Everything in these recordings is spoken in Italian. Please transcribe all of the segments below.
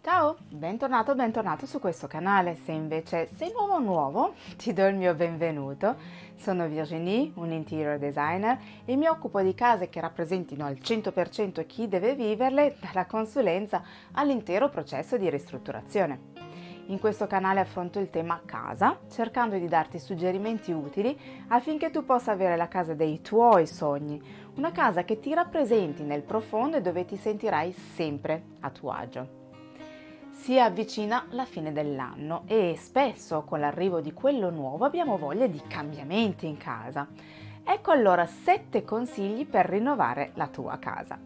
Ciao, bentornato, bentornato su questo canale. Se invece sei nuovo, ti do il mio benvenuto. Sono Virginie, un interior designer e mi occupo di case che rappresentino al 100% chi deve viverle, dalla consulenza all'intero processo di ristrutturazione. In questo canale affronto il tema casa, cercando di darti suggerimenti utili affinché tu possa avere la casa dei tuoi sogni, una casa che ti rappresenti nel profondo e dove ti sentirai sempre a tuo agio. Si avvicina la fine dell'anno e spesso con l'arrivo di quello nuovo abbiamo voglia di cambiamenti in casa. Ecco allora 7 consigli per rinnovare la tua casa.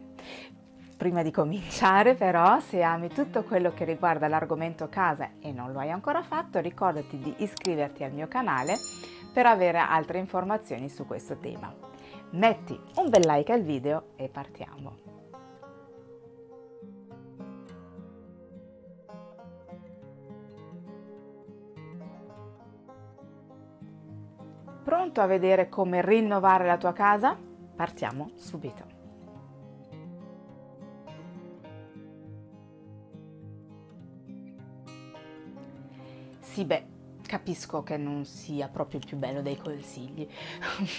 Prima di cominciare però, se ami tutto quello che riguarda l'argomento casa e non lo hai ancora fatto, ricordati di iscriverti al mio canale per avere altre informazioni su questo tema. Metti un bel like al video e partiamo. Pronto a vedere come rinnovare la tua casa? Partiamo subito. Sì, capisco che non sia proprio il più bello dei consigli,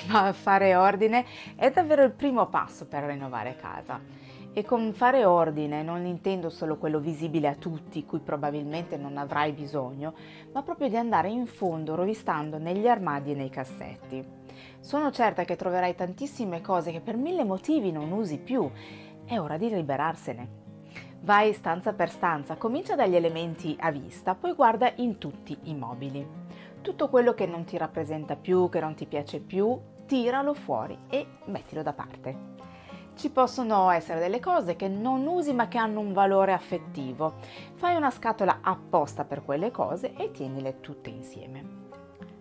ma fare ordine è davvero il primo passo per rinnovare casa. E con fare ordine non intendo solo quello visibile a tutti, cui probabilmente non avrai bisogno, ma proprio di andare in fondo rovistando negli armadi e nei cassetti. Sono certa che troverai tantissime cose che per mille motivi non usi più. È ora di liberarsene. Vai stanza per stanza, comincia dagli elementi a vista, poi guarda in tutti i mobili. Tutto quello che non ti rappresenta più, che non ti piace più, tiralo fuori e mettilo da parte. Ci possono essere delle cose che non usi ma che hanno un valore affettivo. Fai una scatola apposta per quelle cose e tienile tutte insieme.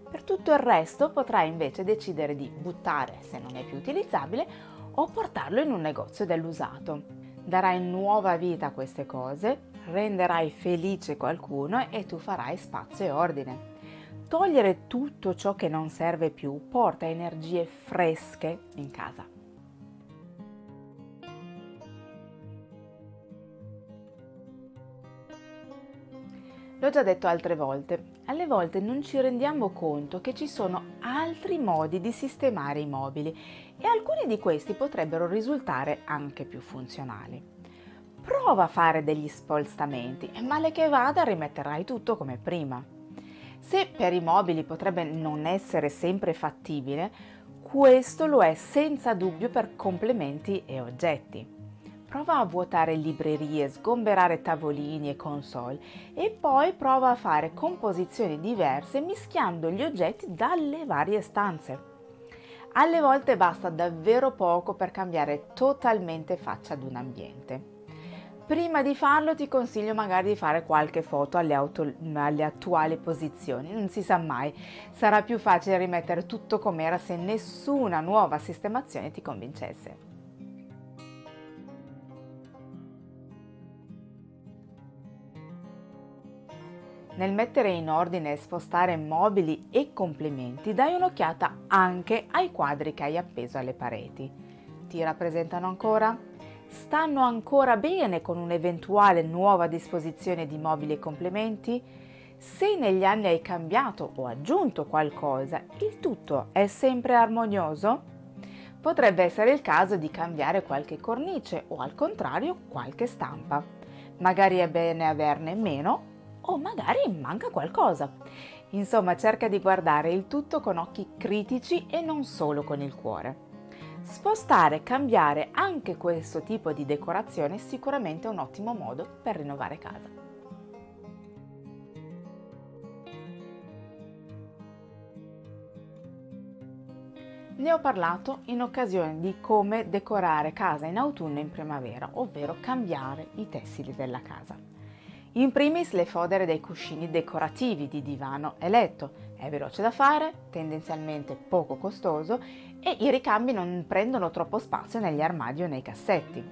Per tutto il resto potrai invece decidere di buttare se non è più utilizzabile o portarlo in un negozio dell'usato. Darai nuova vita a queste cose, renderai felice qualcuno e tu farai spazio e ordine. Togliere tutto ciò che non serve più porta energie fresche in casa. L'ho già detto altre volte, alle volte non ci rendiamo conto che ci sono altri modi di sistemare i mobili e alcuni di questi potrebbero risultare anche più funzionali. Prova a fare degli spolstamenti e male che vada rimetterai tutto come prima. Se per i mobili potrebbe non essere sempre fattibile, questo lo è senza dubbio per complementi e oggetti. Prova a vuotare librerie, sgomberare tavolini e console e poi prova a fare composizioni diverse mischiando gli oggetti dalle varie stanze. Alle volte basta davvero poco per cambiare totalmente faccia ad un ambiente. Prima di farlo ti consiglio magari di fare qualche foto alle attuali posizioni, non si sa mai, sarà più facile rimettere tutto com'era se nessuna nuova sistemazione ti convincesse. Nel mettere in ordine e spostare mobili e complementi, dai un'occhiata anche ai quadri che hai appeso alle pareti. Ti rappresentano ancora? Stanno ancora bene con un'eventuale nuova disposizione di mobili e complementi? Se negli anni hai cambiato o aggiunto qualcosa, il tutto è sempre armonioso? Potrebbe essere il caso di cambiare qualche cornice o al contrario qualche stampa. Magari è bene averne meno o magari manca qualcosa. Insomma, cerca di guardare il tutto con occhi critici e non solo con il cuore. Spostare e cambiare anche questo tipo di decorazione è sicuramente un ottimo modo per rinnovare casa. Ne ho parlato in occasione di come decorare casa in autunno e in primavera, ovvero cambiare i tessili della casa. In primis le fodere dei cuscini decorativi di divano e letto. È veloce da fare, tendenzialmente poco costoso e i ricambi non prendono troppo spazio negli armadi o nei cassetti.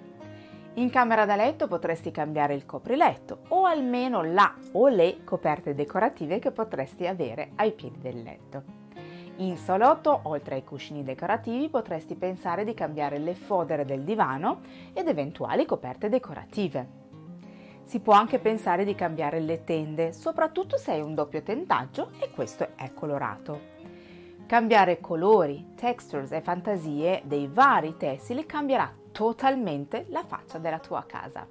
In camera da letto potresti cambiare il copriletto o almeno la o le coperte decorative che potresti avere ai piedi del letto. In salotto, oltre ai cuscini decorativi, potresti pensare di cambiare le fodere del divano ed eventuali coperte decorative. Si può anche pensare di cambiare le tende, soprattutto se hai un doppio tentaggio e questo è colorato. Cambiare colori, textures e fantasie dei vari tessili cambierà totalmente la faccia della tua casa.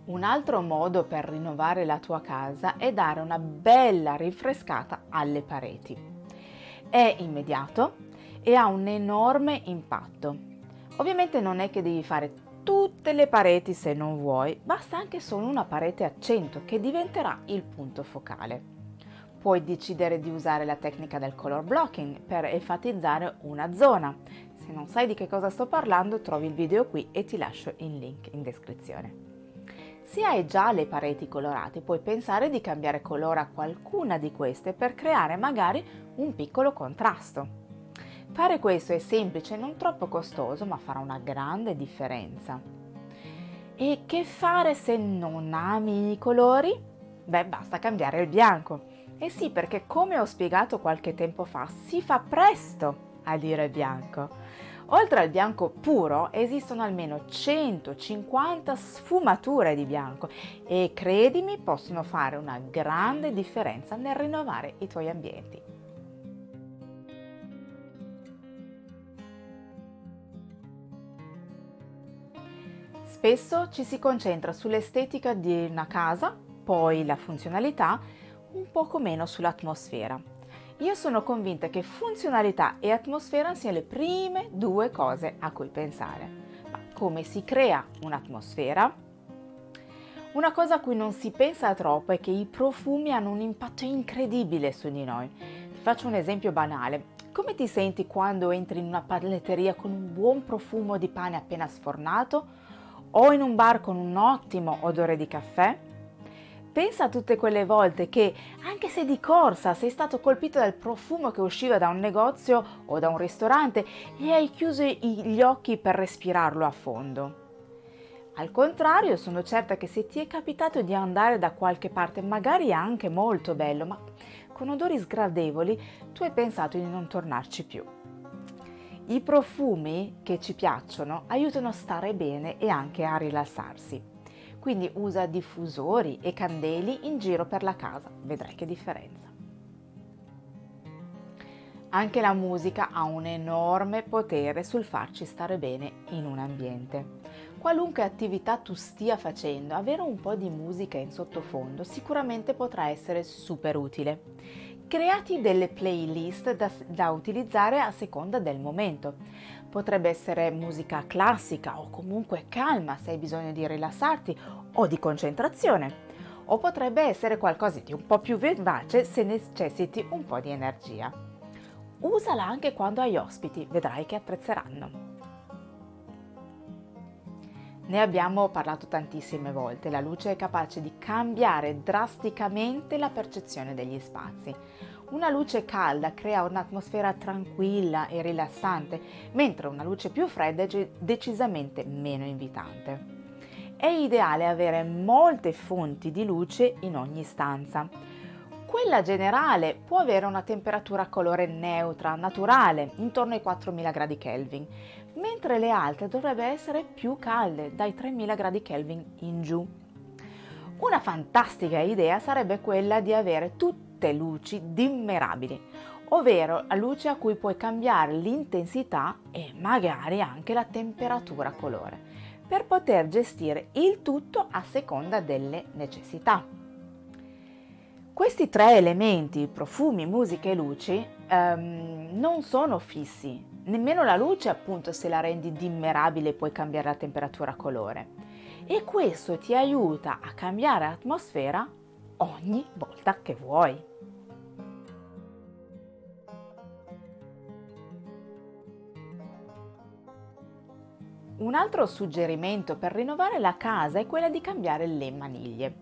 Un altro modo per rinnovare la tua casa è dare una bella rinfrescata alle pareti. È immediato e ha un enorme impatto. Ovviamente non è che devi fare tutte le pareti se non vuoi, basta anche solo una parete a centro che diventerà il punto focale. Puoi decidere di usare la tecnica del color blocking per enfatizzare una zona. Se non sai di che cosa sto parlando, trovi il video qui e ti lascio il link in descrizione. Se hai già le pareti colorate, puoi pensare di cambiare colore a qualcuna di queste per creare magari un piccolo contrasto. Fare questo è semplice e non troppo costoso, ma farà una grande differenza. E che fare se non ami i colori? Beh, basta cambiare il bianco. Eh sì, perché come ho spiegato qualche tempo fa, si fa presto a dire bianco. Oltre al bianco puro, esistono almeno 150 sfumature di bianco e credimi, possono fare una grande differenza nel rinnovare i tuoi ambienti. Spesso ci si concentra sull'estetica di una casa, poi la funzionalità, un poco meno sull'atmosfera. Io sono convinta che funzionalità e atmosfera siano le prime due cose a cui pensare. Ma come si crea un'atmosfera? Una cosa a cui non si pensa troppo è che i profumi hanno un impatto incredibile su di noi. Ti faccio un esempio banale. Come ti senti quando entri in una panetteria con un buon profumo di pane appena sfornato? O in un bar con un ottimo odore di caffè? Pensa a tutte quelle volte che, anche se di corsa sei stato colpito dal profumo che usciva da un negozio o da un ristorante e hai chiuso gli occhi per respirarlo a fondo. Al contrario, sono certa che se ti è capitato di andare da qualche parte, magari anche molto bello, ma con odori sgradevoli, tu hai pensato di non tornarci più. I profumi che ci piacciono aiutano a stare bene e anche a rilassarsi. Quindi usa diffusori e candeli in giro per la casa, vedrai che differenza. Anche la musica ha un enorme potere sul farci stare bene in un ambiente. Qualunque attività tu stia facendo, avere un po' di musica in sottofondo sicuramente potrà essere super utile. Creati delle playlist da utilizzare a seconda del momento. Potrebbe essere musica classica o comunque calma se hai bisogno di rilassarti o di concentrazione. O potrebbe essere qualcosa di un po' più vivace se necessiti un po' di energia. Usala anche quando hai ospiti, vedrai che apprezzeranno. Ne abbiamo parlato tantissime volte, la luce è capace di cambiare drasticamente la percezione degli spazi. Una luce calda crea un'atmosfera tranquilla e rilassante, mentre una luce più fredda è decisamente meno invitante. È ideale avere molte fonti di luce in ogni stanza. Quella generale può avere una temperatura colore neutra, naturale, intorno ai 4000 gradi Kelvin, mentre le altre dovrebbero essere più calde, dai 3000 gradi Kelvin in giù. Una fantastica idea sarebbe quella di avere tutte luci dimmerabili, ovvero la luce a cui puoi cambiare l'intensità e magari anche la temperatura colore, per poter gestire il tutto a seconda delle necessità. Questi tre elementi, profumi, musica e luci, non sono fissi. Nemmeno la luce, appunto, se la rendi dimmerabile puoi cambiare la temperatura colore. E questo ti aiuta a cambiare atmosfera ogni volta che vuoi. Un altro suggerimento per rinnovare la casa è quella di cambiare le maniglie.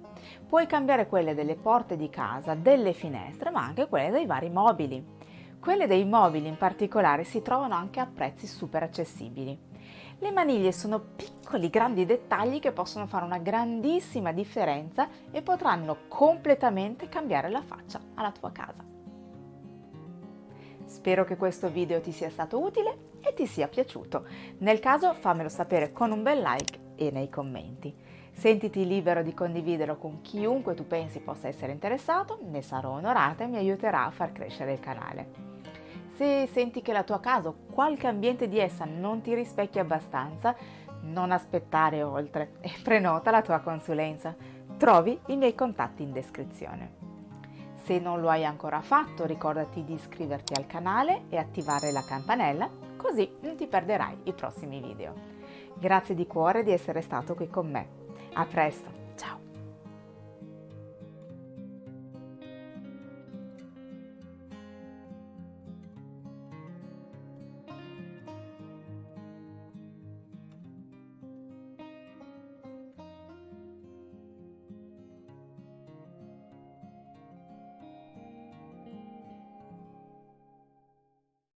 Puoi cambiare quelle delle porte di casa, delle finestre, ma anche quelle dei vari mobili. Quelle dei mobili in particolare si trovano anche a prezzi super accessibili. Le maniglie sono piccoli, grandi dettagli che possono fare una grandissima differenza e potranno completamente cambiare la faccia alla tua casa. Spero che questo video ti sia stato utile e ti sia piaciuto. Nel caso fammelo sapere con un bel like e nei commenti. Sentiti libero di condividerlo con chiunque tu pensi possa essere interessato, ne sarò onorata e mi aiuterà a far crescere il canale. Se senti che la tua casa o qualche ambiente di essa non ti rispecchia abbastanza, non aspettare oltre e prenota la tua consulenza. Trovi i miei contatti in descrizione. Se non lo hai ancora fatto, ricordati di iscriverti al canale e attivare la campanella, così non ti perderai i prossimi video. Grazie di cuore di essere stato qui con me. A presto!